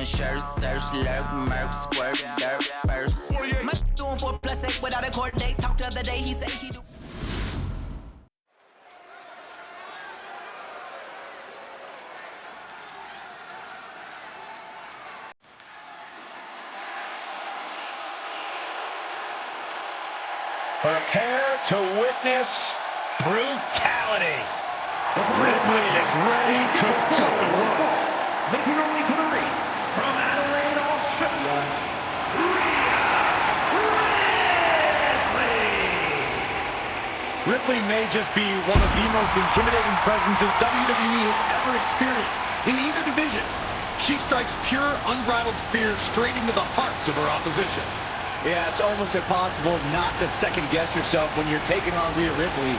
the shirt, search, lurk, murk, squirt, dirt first. My doing for a +8 without a court date. Talked the other day, he said he do. Prepare to witness brutality. Ripley is ready to go to work. Making her way to the ring from Adelaide, Australia, Rhea Ripley. Ripley may just be one of the most intimidating presences WWE has ever experienced in either division. She strikes pure, unbridled fear straight into the hearts of her opposition. Yeah, it's almost impossible not to second-guess yourself when you're taking on Rhea Ripley.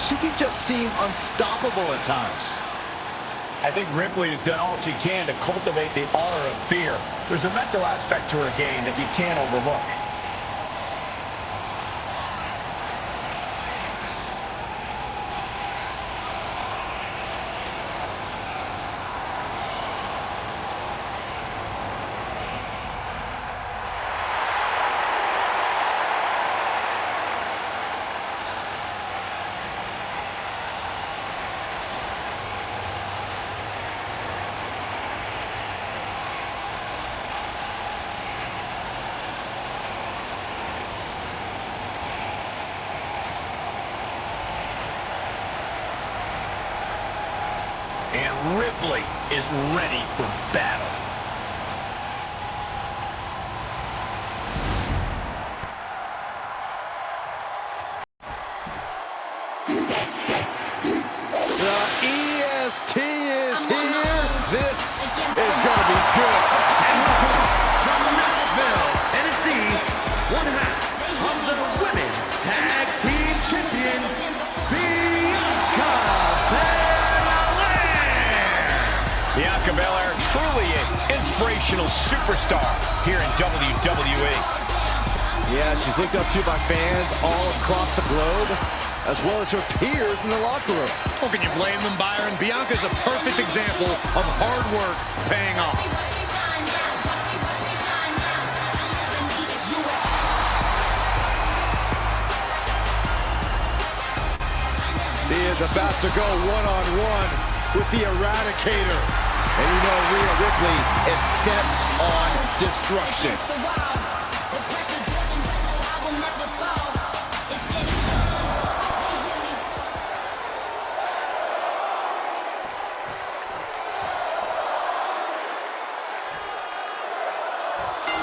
She can just seem unstoppable at times. I think Ripley has done all she can to cultivate the aura of fear. There's a mental aspect to her game that you can't overlook. And Ripley is ready for battle. The EST is here. This is going to be good. From Knoxville, Tennessee, one half of the women's tag team champions, Bianca Belair. Bianca Belair, truly an inspirational superstar here in WWE. Yeah, she's looked up to by fans all across the globe, as well as her peers in the locker room. Well, can you blame them, Byron? Bianca's a perfect example of hard work paying off. She is about to go one-on-one with the Eradicator. And you know Rhea Ripley is set on destruction.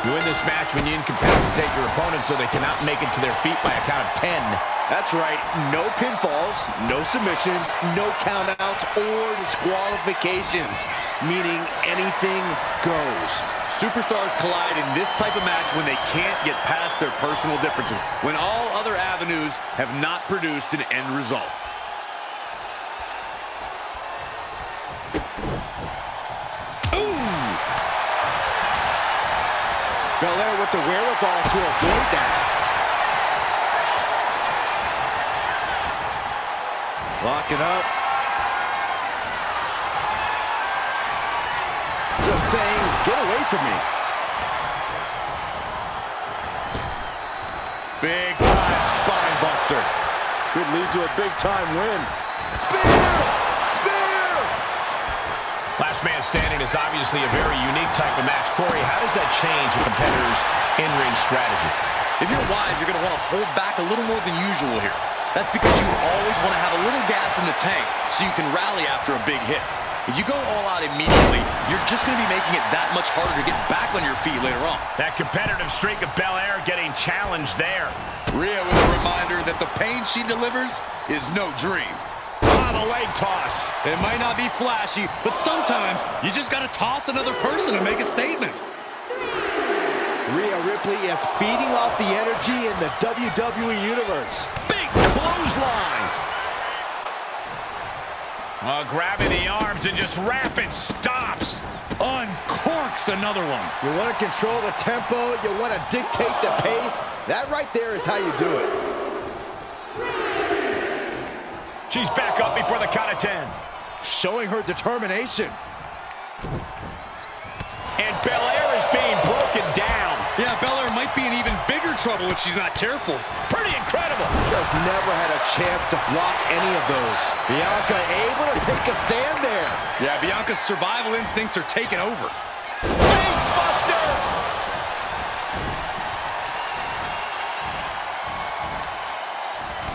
You win this match when you incapacitate your opponent so they cannot make it to their feet by a count of 10. That's right. No pinfalls, no submissions, no countouts or disqualifications, meaning anything goes. Superstars collide in this type of match when they can't get past their personal differences, when all other avenues have not produced an end result. Belair with the wherewithal to avoid that. Locking up. Just saying, get away from me. Big time spine buster. Could lead to a big time win. Spear! Spear! Last man standing is obviously a very unique type of match. Corey, how does that change a competitor's in-ring strategy? If you're wise, you're going to want to hold back a little more than usual here. That's because you always want to have a little gas in the tank so you can rally after a big hit. If you go all out immediately, you're just going to be making it that much harder to get back on your feet later on. That competitive streak of Belair getting challenged there. Rhea with a reminder that the pain she delivers is no dream. The leg toss. It might not be flashy, but sometimes you just got to toss another person to make a statement. Rhea Ripley is feeding off the energy in the WWE Universe. Big clothesline. Grabbing the arms and just rapid stops. Uncorks another one. You want to control the tempo. You want to dictate the pace. That right there is how you do it. She's back up before the count of 10. Showing her determination. And Belair trouble if she's not careful. Pretty incredible. Just never had a chance to block any of those. Bianca able to take a stand there. Yeah, Bianca's survival instincts are taking over. Face buster!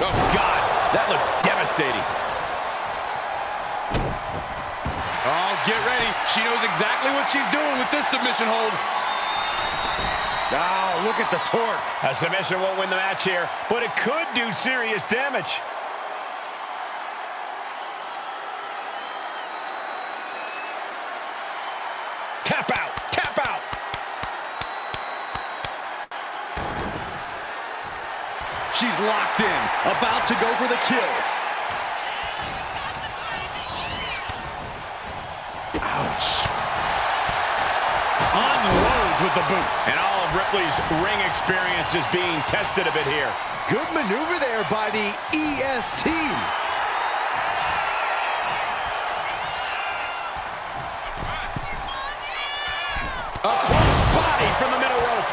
Oh, God. That looked devastating. Oh, get ready. She knows exactly what she's doing with this submission hold. Now, look at the torque. A submission won't win the match here, but it could do serious damage. Tap out, tap out. She's locked in, about to go for the kill. Ouch. Unloads with the boot. And all of Ripley's ring experience is being tested a bit here. Good maneuver there by the EST. A cross body from the middle rope.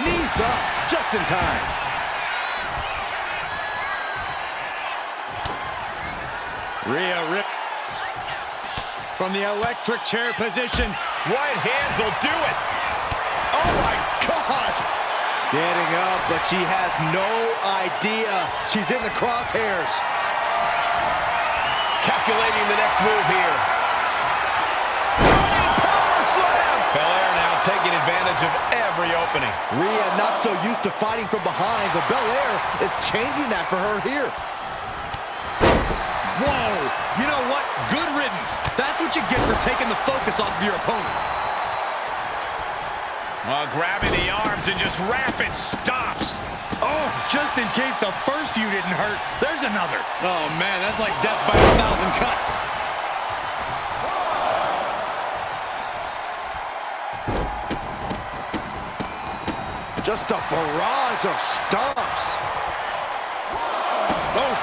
Knees up, just in time. Rhea Ripley from the electric chair position. Right hands will do it. Oh my gosh! Getting up, but she has no idea she's in the crosshairs. Calculating the next move here. Running power slam! Belair now taking advantage of every opening. Rhea not so used to fighting from behind, but Belair is changing that for her here. Whoa! You know what? Good riddance. That's what you get for taking the focus off of your opponent. Grabbing the arms and just rapid stops. Oh, just in case the first few didn't hurt, there's another. Oh, man, that's like death by 1,000 cuts. Just a barrage of stomps. Oh.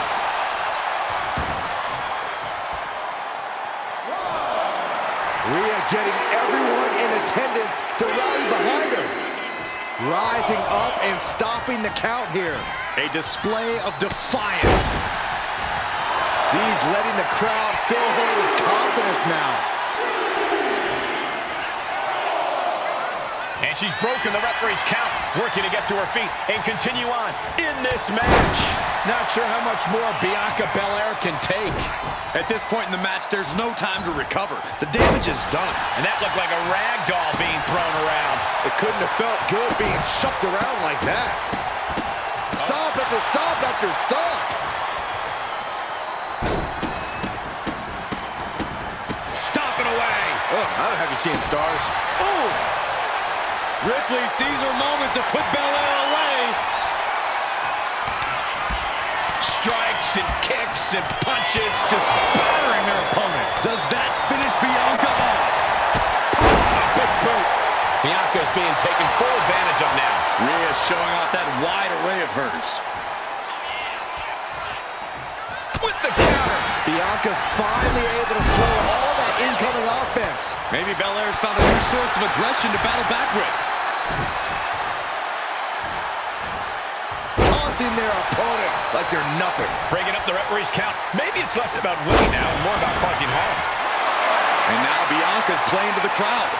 Rhea getting everyone in attendance to rally behind her. Rising up and stopping the count here. A display of defiance. She's letting the crowd fill her with confidence now. And she's broken the referee's count, working to get to her feet and continue on in this match. Not sure how much more Bianca Belair can take. At this point in the match, there's no time to recover. The damage is done. And that looked like a rag doll being thrown around. It couldn't have felt good being shucked around like that. Stomp after stomp after stomp. Stomping away. Oh, I don't have you seeing stars. Oh! Ripley sees her moment to put Belair away. Strikes and kicks and punches, just battering her opponent. Does that finish Bianca off? Big boot. Bianca's being taken full advantage of now. Rhea's showing off that wide array of hers. With the counter. Bianca's finally able to slow all that incoming offense. Maybe Belair's found a new source of aggression to battle back with. Tossing their opponent like they're nothing. Breaking up the referee's count. Maybe it's less about winning now and more about causing harm. And now Bianca's playing to the crowd.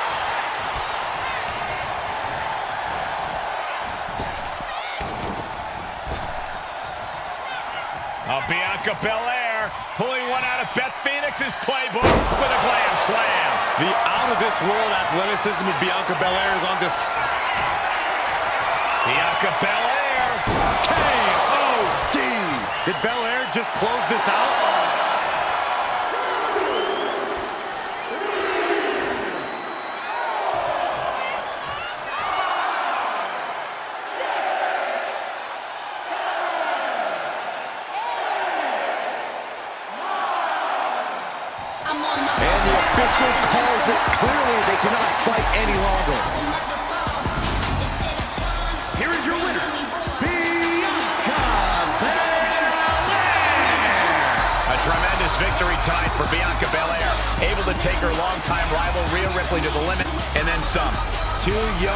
Bianca Belair pulling one out of Beth Phoenix's playbook with a glam slam. The out-of-this-world athleticism of Bianca Belair is on display. Bianca Belair. K.O.D. Did Belair just close this out? And the official calls it clearly. They cannot fight any longer. Here is your winner, Bianca Belair. A tremendous victory tonight for Bianca Belair, able to take her longtime rival Rhea Ripley to the limit and then some. Two young